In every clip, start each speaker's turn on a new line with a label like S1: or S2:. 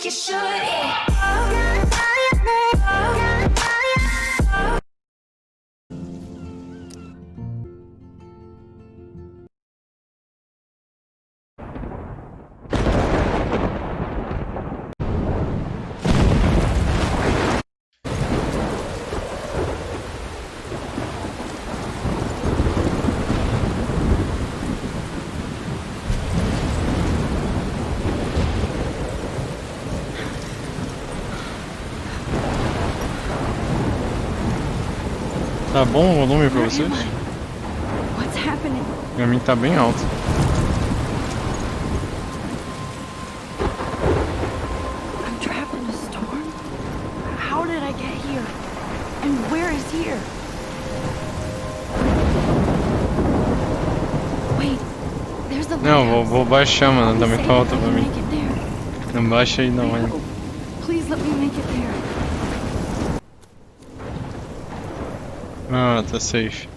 S1: think you should, yeah.
S2: Tá bom o volume pra vocês?
S1: What's happening?
S2: Pra mim tá bem alto.
S1: I'm trapped in a storm? How did I get here? And where is here? Wait, there's the
S2: Não, vou baixar, mano, tá muito alto pra mim.
S1: Make it there.
S2: Não baixa aí não, hein.
S1: Please let me make it there.
S2: Ah, tá safe.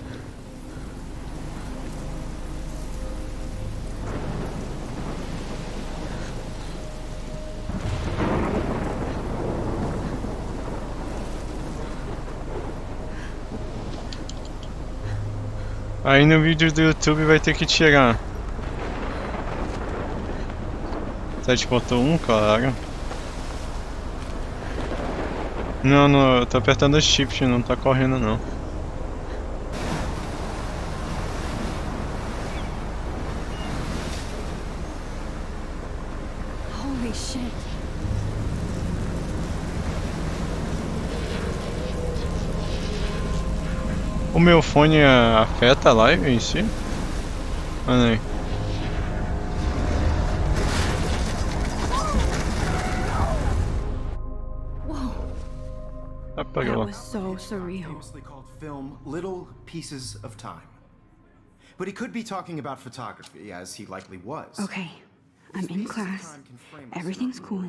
S2: Aí no vídeo do YouTube vai ter que tirar. 7.1, claro. Não, eu tô apertando o shift, não tá correndo não.
S1: Holy shit.
S2: O meu fone afeta a live em si? Olha aí.
S1: Whoa. That
S2: Apagou.
S1: was so surreal.
S3: Famously called film Little Pieces of Time. But he could be talking about photography, as he likely was.
S1: Okay, I'm in class. Everything's cool.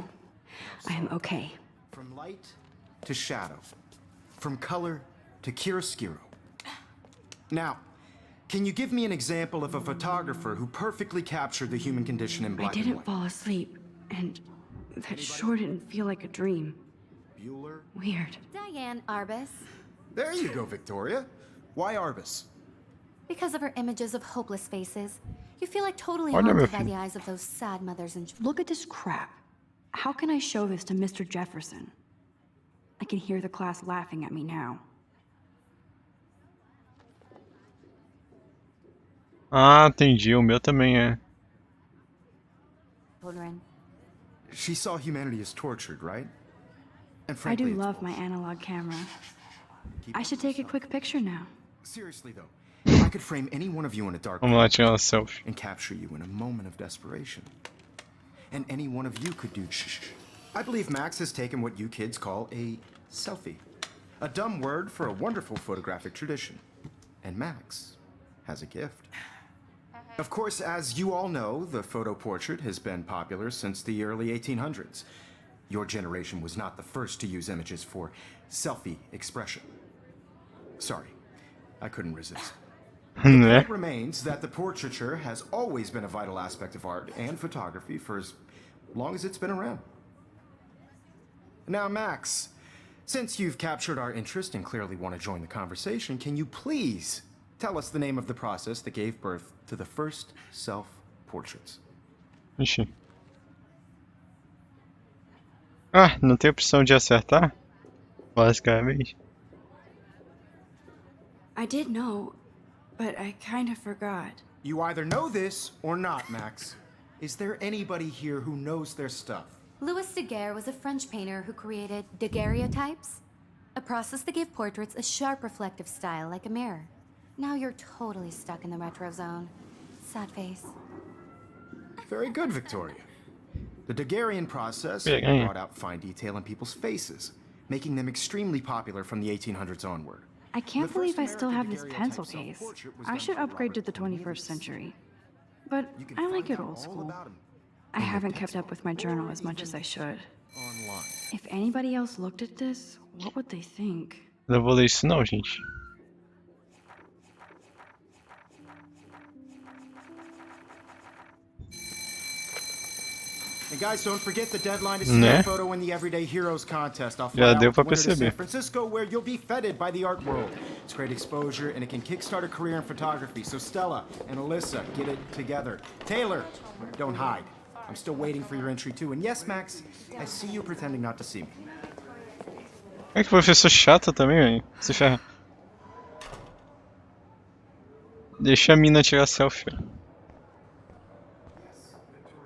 S1: I am okay.
S3: From light to shadow. From color to chiaroscuro. Now, can you give me an example of a photographer who perfectly captured the human condition in
S1: I
S3: black and
S1: didn't
S3: white?
S1: fall asleep, and that sure didn't feel like a dream.
S3: Bueller?
S1: Weird.
S4: Diane Arbus.
S3: There you go, Victoria. Why Arbus?
S4: Because of her images of hopeless faces, you feel like totally
S2: I never
S4: haunted by
S2: feel-
S4: the eyes of those sad mothers and
S1: Look at this crap. How can I show this to Mr. Jefferson? I can hear the class laughing at me now.
S2: Ah, entendi. O meu também é.
S4: children.
S3: She saw humanity as tortured, right? And
S1: I
S3: frankly,
S1: do
S3: it's
S1: love my
S3: bullshit.
S1: analog camera.
S3: Keep
S1: I
S3: up
S1: should
S3: with
S1: take a
S3: yourself.
S1: quick picture now.
S3: Seriously though, I could frame any one of you in a dark
S2: Vamos lá
S3: room
S2: tirar uma selfie.
S3: and capture you in a moment of desperation. And any one of you could do shh. I believe Max has taken what you kids call a selfie. A dumb word for a wonderful photographic tradition. And Max has a gift. Of course, as you all know, the photo portrait has been popular since the early 1800s. Your generation was not the first to use images for selfie expression. Sorry, I couldn't resist.
S2: Né?
S3: It remains that the portraiture has always been a vital aspect of art and photography for as long as it's been around. Now, Max, since you've captured our interest and clearly want to join the conversation, can you please tell us the name of the process that gave birth to the first self-portraits?
S2: Ixi. Ah, não tem opção de acertar? Basicamente.
S1: I did know, but I kind of forgot.
S3: You either know this or not, Max. Is there anybody here who knows their stuff?
S4: Louis Daguerre was a French painter who created daguerreotypes, a process that gave portraits a sharp reflective style like a mirror. Now you're totally stuck in the retro zone. Sad face.
S3: Very good, Victoria. The Daguerrean process
S2: Yeah.
S3: brought out fine detail in people's faces, making them extremely popular from the 1800s onward.
S1: I can't
S3: The
S1: believe
S3: first
S1: I still have this
S3: American
S1: pencil
S3: daguerreotype
S1: case.
S3: self-portrait was
S1: I
S3: done
S1: should
S3: by
S1: upgrade to
S3: Robert
S1: the 21st
S3: Cornelius.
S1: century. But
S3: You can
S1: I like
S3: find
S1: it
S3: out
S1: old
S3: all
S1: school.
S3: about 'em
S1: I
S3: in the
S1: haven't kept
S3: textbook
S1: up with my journal
S3: or
S1: as much as I
S3: even
S1: should.
S3: online.
S1: If anybody else looked at this, what would they think?
S2: Não vou ler isso não, gente.
S3: And guys, don't forget the deadline to see
S2: Né?
S3: a photo in the Everyday Heroes contest. I'll fly
S2: Já
S3: out
S2: deu
S3: with
S2: pra
S3: the winner to San
S2: perceber.
S3: Francisco, where you'll be feted by the art world. It's great exposure, and it can kickstart a career in photography. So Stella and Alyssa, get it together. Taylor, don't hide. I'm still waiting for your entry too. And yes, Max, I see you pretending not to see me.
S2: É que professor chato também, velho. Se ferra. Deixa a mina tirar selfie.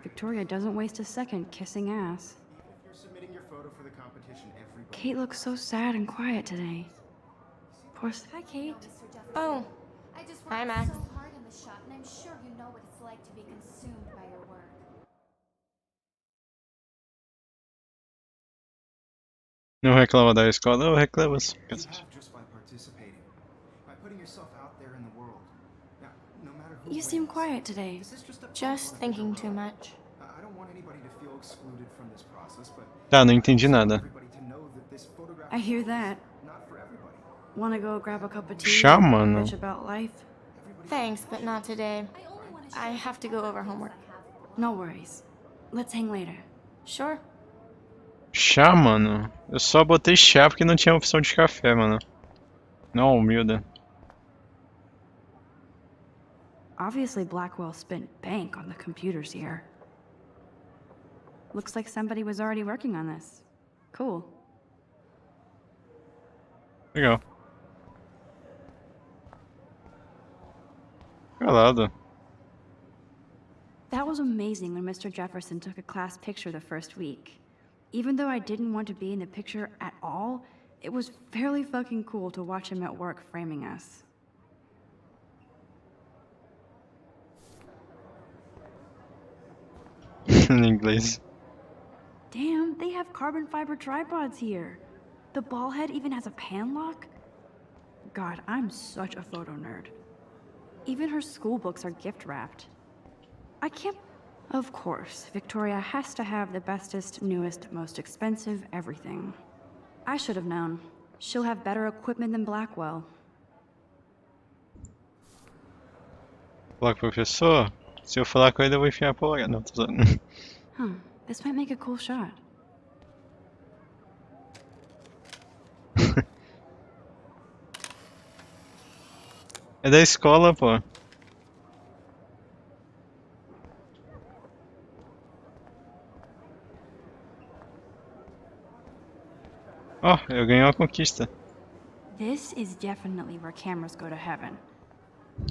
S1: Victoria doesn't waste a second kissing ass.
S3: You're submitting your photo for the competition. Everybody.
S1: Kate looks so sad and quiet today. Poor
S5: Hi, Kate. Oh,
S4: I just
S5: Hi,
S4: worked
S5: Max.
S4: so hard in the shop, and I'm sure you know what it's like to be consumed by your work.
S2: Não reclama da escola, eu reclamo sim.
S3: You have just by participating, by putting yourself out there in the world. Now, no matter who
S1: You seem
S3: wins,
S1: quiet today.
S3: this is just a
S5: just thinking too much.
S3: I don't want anybody to feel excluded from this process, but
S2: Tá, não entendi nada.
S3: everybody to know that this photograph
S1: I hear that.
S3: is not for everybody.
S1: Wanna go grab a cup of tea?
S2: Chamado.
S1: Bitch about life?
S5: Thanks, but not today.
S4: I only want to
S5: I have to go over homework.
S1: No worries. Let's hang later.
S5: Sure.
S2: Chá, mano. Eu só botei chá porque não tinha opção de café, mano. Não, humilde.
S1: Obviously, Blackwell spent bank on the computers here. Looks like somebody was already working on this. Cool.
S2: Legal. Calado.
S1: That was amazing when Mr. Jefferson took a class picture the first week. Even though I didn't want to be in the picture at all, it was fairly fucking cool to watch him at work framing us.
S2: Em inglês.
S1: Damn, they have carbon fiber tripods here. The ball head even has a pan lock. God, I'm such a photo nerd. Even her school books are gift wrapped. I can't. Of course, Victoria has to have the bestest, newest, most expensive everything. I should have known. She'll have better equipment than Blackwell.
S2: Falar com o professor? Se eu falar com ele, eu vou enfiar a porra. Não, tô zoando.
S1: Huh, this might make a cool shot.
S2: É da escola, pô. Ó, eu ganhei uma conquista.
S1: This is definitely where cameras go to heaven.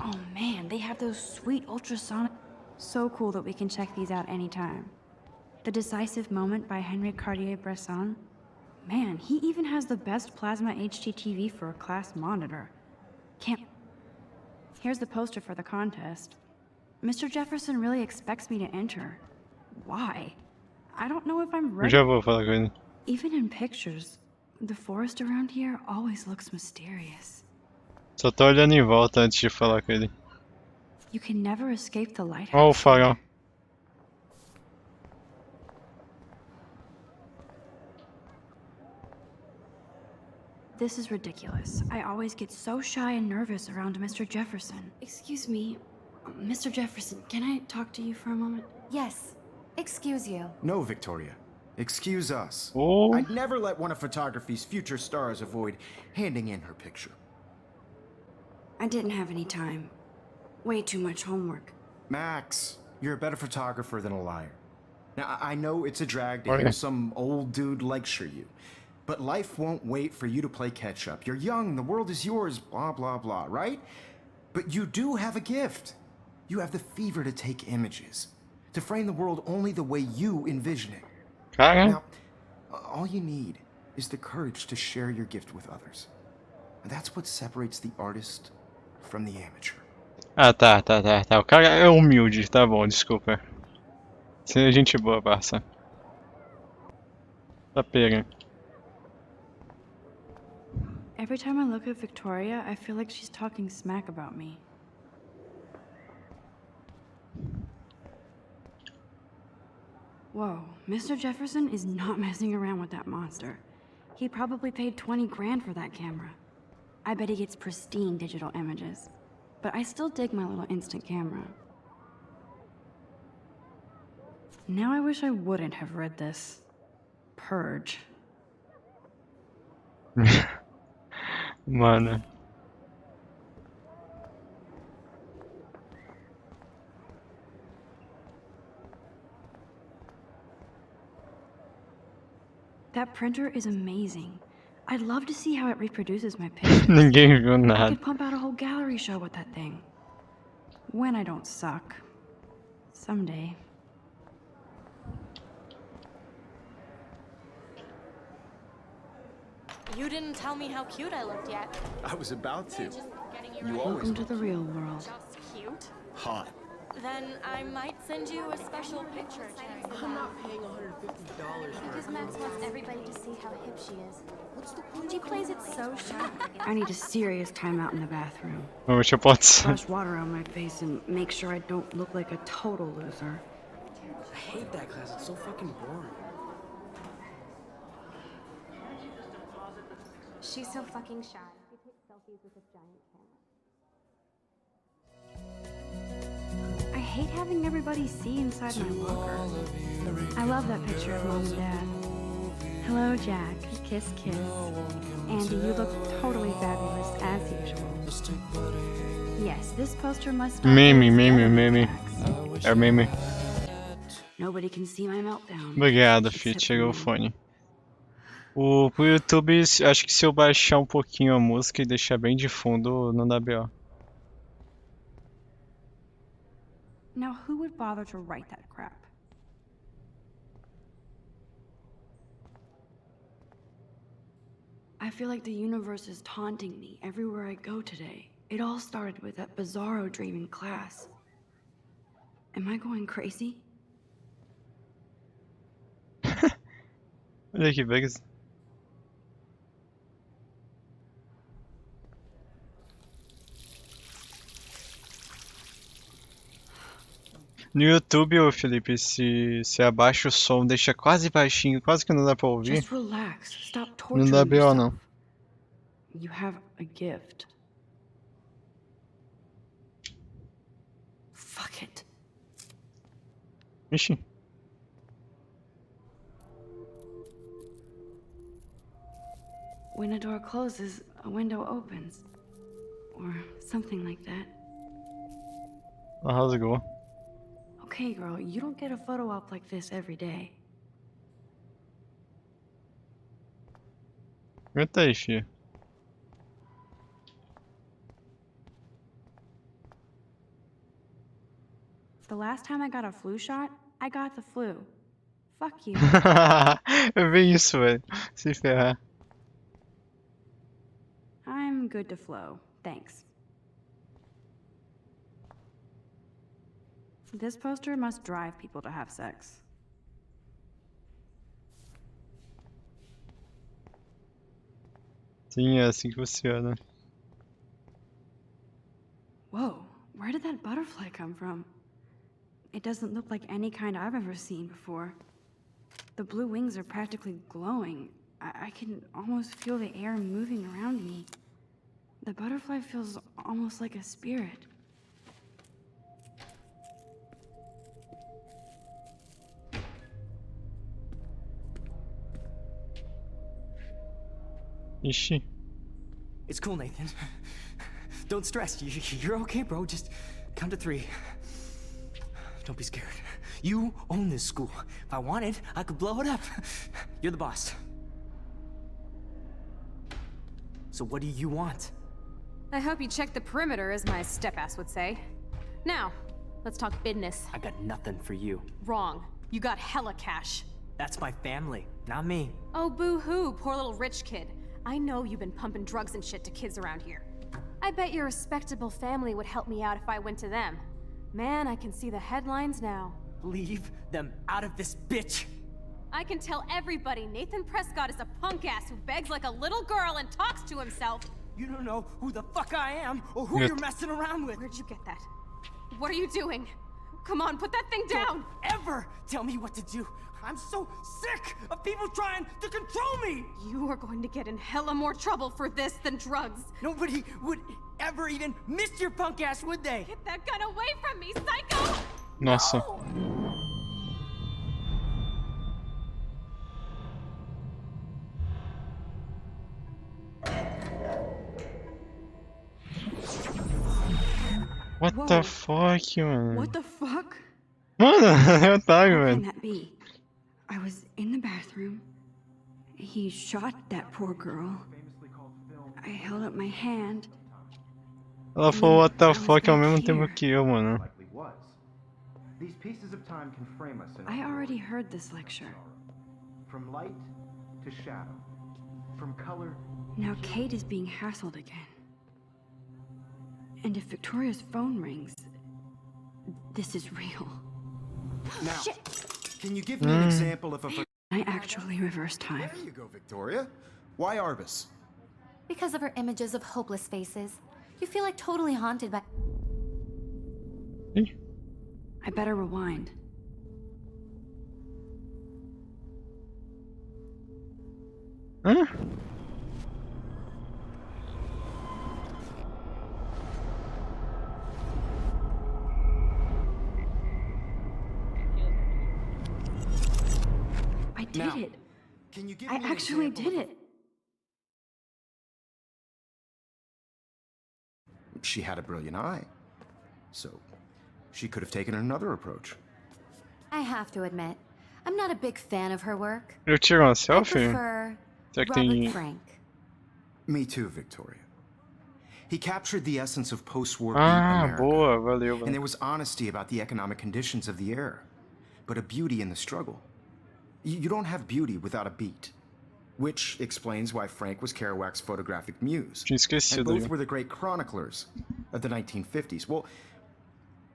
S1: Oh man, they have those sweet ultrasonic. So cool that we can check these out anytime. The Decisive Moment by Henry Cartier-Bresson. Man, he even has the best plasma HDTV for a class monitor. Can't. Here's the poster for the contest. Mr. Jefferson really expects me to enter. Why? I don't know if I'm
S2: Eu
S1: ready.
S2: já vou falar com ele.
S1: Even in pictures, the forest around here always looks mysterious.
S2: Só tô olhando em volta antes de falar com ele.
S1: You can never escape the
S2: Ó o
S1: lighthouse.
S2: farol.
S1: This is ridiculous. I always get so shy and nervous around Mr. Jefferson. Excuse me, Mr. Jefferson, can I talk to you for a moment?
S4: Yes. Excuse you.
S3: No, Victoria. Excuse us.
S2: Oh.
S3: I'd never let one of photography's future stars avoid handing in her picture.
S1: I didn't have any time. Way too much homework.
S3: Max, you're a better photographer than a liar. Now, I know it's a drag to
S2: Okay.
S3: hear some old dude lecture you, but life won't wait for you to play catch up. You're young, the world is yours, blah, blah, blah, right? But you do have a gift. You have the fever to take images, to frame the world only the way you envision it.
S2: Cara,
S3: Now, all you need is the courage to share your gift with others. And that's what separates the artist from the amateur.
S2: ah, tá. O cara é humilde, tá bom, desculpa. Você é gente boa, Barça. Tá pega.
S1: Every time I look at Victoria, I feel like she's talking smack about me. Whoa, Mr. Jefferson is not messing around with that monster. He probably paid 20 grand for that camera. I bet he gets pristine digital images. But I still dig my little instant camera. Now I wish I wouldn't have read this. Purge.
S2: Mano.
S1: That printer is amazing. I'd love to see how it reproduces my pictures.
S2: Ninguém viu
S1: I
S2: nada.
S1: could pump out a whole gallery show with that thing. When I don't suck. Someday.
S5: You didn't tell me how cute I looked yet.
S3: I was about to. You always
S1: Welcome to the real world.
S5: Just cute.
S3: hot.
S5: Then I might send you a special picture.
S6: I'm not paying $150 for
S4: Because Max wants everybody to see how hip she is.
S1: She plays it so shy. I need a serious timeout in the bathroom.
S2: Vamos, eu posso.
S1: Splash water on my face and make sure I don't look like a total loser.
S6: I hate that class. It's so fucking boring.
S4: She's so fucking shy. She takes selfies with a giant camera.
S1: I hate having everybody see inside my locker. I love that picture of Mom and Dad. Hello, Jack. Kiss, kiss. Andy, you look totally fabulous, as usual. Yes, this poster must stop
S2: Meme,
S1: those
S2: meme,
S1: other
S2: meme.
S1: attacks.
S2: É o meme.
S1: Nobody can see my meltdown.
S2: Obrigado,
S1: except
S2: Fih.
S1: for
S2: Chegou o
S1: me.
S2: fone. Pro YouTube, acho que se eu baixar um pouquinho a música e deixar bem de fundo, não dá BO.
S1: Now, who would bother to write that crap? I feel like the universe is taunting me everywhere I go today. It all started with that bizarro dream in class. Am I going crazy?
S2: Olha que bugs. No YouTube, ô Felipe, se abaixa o som, deixa quase baixinho, quase que não dá pra ouvir,
S1: Just relax. Stop
S2: não
S1: torturing
S2: dá BO
S1: yourself.
S2: não.
S1: You have a gift. Fuck it.
S2: Ixi.
S1: When a door closes, a window opens. Or something like that.
S2: Rasgou.
S1: Okay, girl, you don't get a photo op like this every day.
S2: Aguenta aí, Fia.
S1: The last time I got a flu shot, I got the flu. Fuck you.
S2: É bem isso, velho. Se ferrar.
S1: I'm good to flow. Thanks. This poster must drive people to have sex.
S2: Sim, é assim que funciona.
S1: Whoa, where did that butterfly come from? It doesn't look like any kind I've ever seen before. The blue wings are practically glowing. I can almost feel the air moving around me. The butterfly feels almost like a spirit.
S2: Ixi.
S6: It's cool, Nathan. Don't stress. You're okay, bro. Just count to 3. Don't be scared. You own this school. If I wanted, I could blow it up. You're the boss. So what do you want?
S7: I hope you checked the perimeter, as my step-ass would say. Now, let's talk business.
S6: I got nothing for you.
S7: Wrong. You got hella cash.
S6: That's my family, not me.
S7: Oh, boo-hoo, poor little rich kid. I know you've been pumping drugs and shit to kids around here. I bet your respectable family would help me out if I went to them. Man, I can see the headlines now.
S6: Leave them out of this bitch.
S7: I can tell everybody Nathan Prescott is a punk-ass who begs like a little girl and talks to himself.
S6: You don't know who the fuck I am or who
S2: Yeah.
S6: you're messing around with.
S7: Where'd you get that? What are you doing? Come on, put that thing down!
S6: Don't ever tell me what to do. I'm so sick of people trying to control me.
S7: You are going to get in hella more trouble for this than drugs.
S6: Nobody would ever even miss your punk ass, would they?
S7: Get that gun away from me, psycho!
S2: Nossa. What
S1: Whoa.
S2: the fuck, mano?
S1: What the fuck?
S2: Mano, é otário,
S1: How can
S2: velho.
S1: that be? I was in the bathroom. He shot that poor girl. I held up my hand.
S2: Ela falou what the
S1: I was
S2: fuck ao
S1: back
S2: mesmo tempo
S1: here.
S2: que eu, mano.
S3: Likely was. These pieces of time can frame us in
S1: I
S3: our
S1: already
S3: world.
S1: heard this lecture.
S3: From light to shadow. From color.
S1: Now Kate is being hassled again. And if Victoria's phone rings, this is real.
S3: Now,
S1: Shit.
S3: can you give me an example of a...
S1: I actually reversed time.
S3: There you go, Victoria. Why Arbus?
S4: Because of her images of hopeless faces, you feel like totally haunted by.
S2: Ih,
S1: I better rewind.
S2: hã?
S1: I did
S3: Now,
S1: it.
S3: Can you give
S1: I
S3: me an
S1: actually
S3: example
S1: did
S3: of
S1: it.
S3: She had a brilliant eye. So, she could have taken another approach.
S4: I have to admit, I'm not a big fan of her work.
S2: Eu tiro uma
S4: I
S2: selfie?
S4: prefer
S2: Será que
S4: Robert
S2: tem...
S4: Frank.
S3: Me too, Victoria. He captured the essence of post-war beat
S2: Ah,
S3: America.
S2: boa, valeu,
S3: And
S2: valeu.
S3: there was honesty about the economic conditions of the era, but a beauty in the struggle. You don't have beauty without a beat. Which explains why Frank was Kerouac's photographic muse.
S2: Tinha
S3: And
S2: esquecido
S3: both
S2: aí.
S3: were the great chroniclers of the 1950s. Well,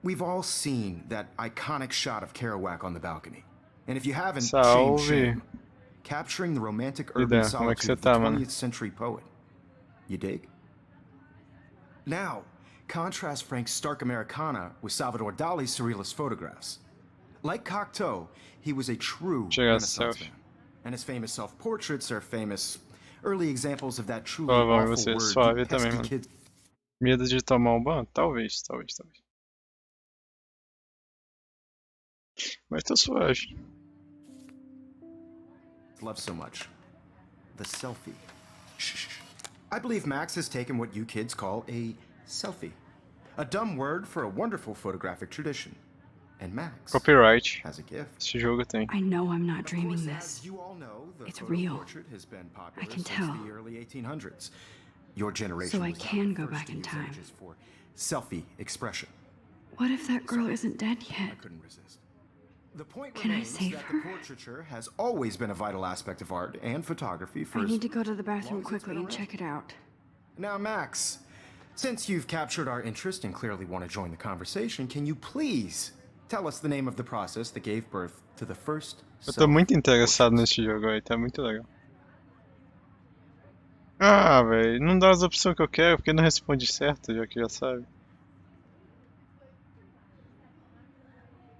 S3: we've all seen that iconic shot of Kerouac on the balcony. And if you haven't,
S2: Salve.
S3: shame. Capturing the romantic urban
S2: Ida, como é que
S3: solitude
S2: você
S3: of the
S2: tá, mano?
S3: 20th century poet. You dig? Now, contrast Frank's stark Americana with Salvador Dali's surrealist photographs. Like Cocteau, he was a true
S2: Chega a
S3: Renaissance
S2: selfie.
S3: man. And his famous self-portraits are famous early examples of that truly
S2: Provavelmente
S3: awful
S2: você
S3: word
S2: suave
S3: you pesky
S2: também, mano.
S3: kids
S2: Medo de tomar um banho? Talvez. Mas tô suave.
S3: love so much. The selfie. Shh. I believe Max has taken what you kids call a selfie. A dumb word for a wonderful photographic tradition. And Max
S2: Copyright.
S3: has a gift.
S2: Esse jogo tem.
S1: I know I'm not
S3: Of
S1: dreaming
S3: course,
S1: this.
S3: as you all know, the
S1: It's
S3: photo
S1: real.
S3: portrait has been popular
S1: I can
S3: since
S1: tell.
S3: the early 1800s. Your generation
S1: So I
S3: was not
S1: can
S3: the
S1: go
S3: first
S1: back
S3: to
S1: in
S3: use
S1: time.
S3: images for selfie expression.
S1: What if that girl isn't dead yet?
S3: I couldn't resist. The point
S1: Can I
S3: remains
S1: save
S3: that
S1: her?
S3: the portraiture has always been a vital aspect of art and photography for
S1: I
S3: as
S1: need to go to the bathroom
S3: long as it's
S1: quickly
S3: been
S1: and
S3: around.
S1: check it out.
S3: Now, Max, since you've captured our interest and clearly want to join the conversation, can you please tell us the name of the process that gave birth to the first
S2: Eu tô muito interessado
S3: self-portraits?
S2: nesse jogo aí, tá muito legal. Ah, velho, não dá as opções que eu quero, porque não responde certo, já que já sabe.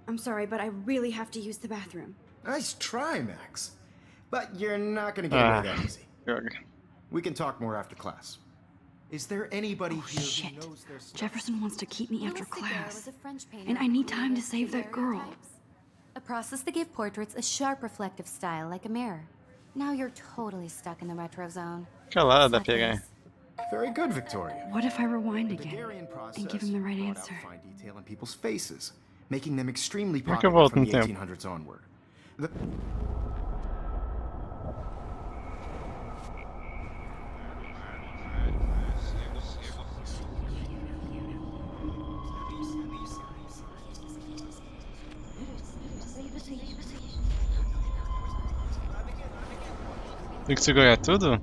S1: I'm sorry, but I really have to use the bathroom.
S3: Nice try, Max. But you're not going to get away that easy.
S2: Droga.
S3: We can talk more after class. Is there anybody here
S1: Shit.
S3: who knows their stuff?
S1: Jefferson wants to keep me after
S4: Louis Daguerre
S1: class.
S4: was a French painter
S1: And I
S4: who
S1: need time to
S4: created
S1: save that girl.
S4: daguerreotypes, a process that gave portraits a sharp reflective style like a mirror. Now you're totally stuck in the retro zone.
S2: Calada,
S4: Sad
S2: piranha.
S4: face.
S3: Very good, Victoria.
S1: What if I rewind
S3: The
S1: again
S3: Daguerrean process
S1: and give him the right
S3: brought out
S1: answer?
S3: fine detail in people's faces, making them extremely
S2: Como é que eu
S3: popular
S2: volto
S3: from
S2: no
S3: the
S2: tempo?
S3: 1800s onward. The
S2: Tem que segurar tudo?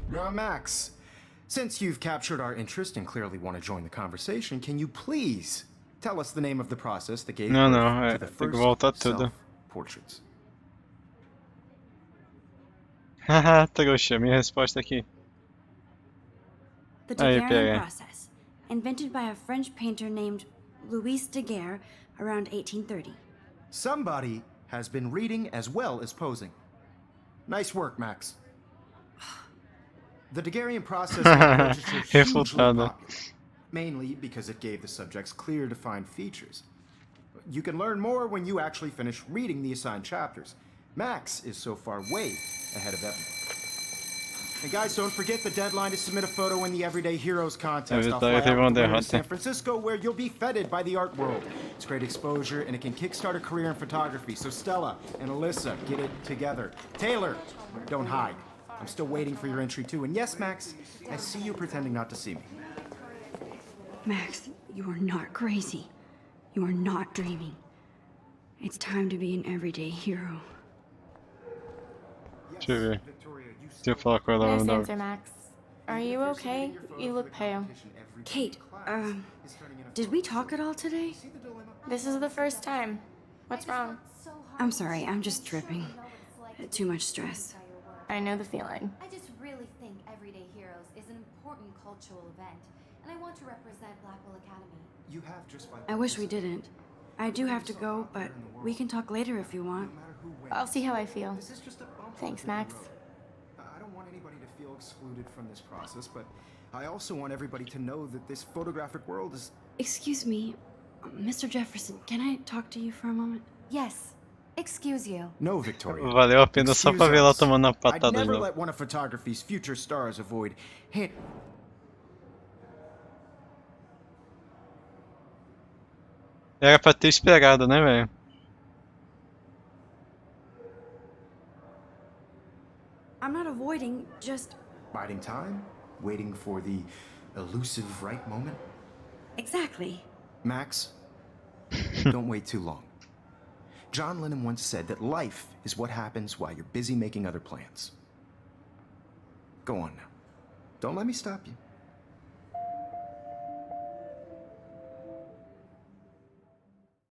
S3: Now, Max, since you've captured our interest and clearly want to join the conversation, can you please tell us the name of the process that gave
S2: Não,
S3: birth
S2: não,
S3: to the
S2: tem que
S3: first
S2: voltar tudo.
S3: self-portraits?
S2: Haha, trouxa, minha resposta aqui.
S1: The
S2: Aí,
S1: Daguerrean
S2: pega.
S1: process, invented by a French painter named Louis Daguerre around 1830.
S3: Somebody has been reading as well as posing. Nice work, Max. The Daguerrean process made literature hugely
S2: Refutado.
S3: popular, mainly because it gave the subjects clear, defined features. You can learn more when you actually finish reading the assigned chapters. Max is so far way ahead of everyone. And guys, don't forget the deadline to submit a photo in the Everyday Heroes contest. I'll fly out with the winner to San Francisco, where you'll be feted by the art world. It's great exposure, and it can kickstart a career in photography. So Stella and Alyssa, get it together. Taylor, don't hide. I'm still waiting for your entry too. And yes, Max, I see you pretending not to see me.
S1: Max, you are not crazy. You are not dreaming. It's time to be an everyday hero.
S2: Deixa eu ver. Se eu falar com ela, vai
S5: Nice
S2: mandar.
S5: answer, Max. Are you okay? You look pale.
S1: Kate, did we talk at all today?
S5: This is the first time. What's wrong?
S1: I'm sorry, I'm just tripping. Too much stress.
S5: I know the feeling.
S4: I just really think Everyday Heroes is an important cultural event, and I want to represent Blackwell Academy.
S3: You have just by
S1: I wish we didn't. I do have to go, but we can talk later if you want.
S5: I'll see how I feel.
S3: This is just a bump
S5: Thanks,
S3: on the
S5: Max.
S3: road. I don't want anybody to feel excluded from this process, but I also want everybody to know that this photographic world is...
S1: Excuse me, Mr. Jefferson, can I talk to you for a moment?
S4: Yes. Excuse you.
S3: No, Victoria.
S2: Valeu a pena só pra ver ela
S3: Excuse us.
S2: tomando a
S3: I'd
S2: patada de
S3: never
S2: novo.
S3: let one of photography's future stars avoid... Hey,
S2: Era pra ter esperado, né, velho?
S1: I'm not avoiding, just...
S3: biding time, waiting for the elusive right moment.
S1: Exactly.
S3: Max, don't wait too long. John Lennon once said that life is what happens while you're busy making other plans. Go on now. Don't let me stop you.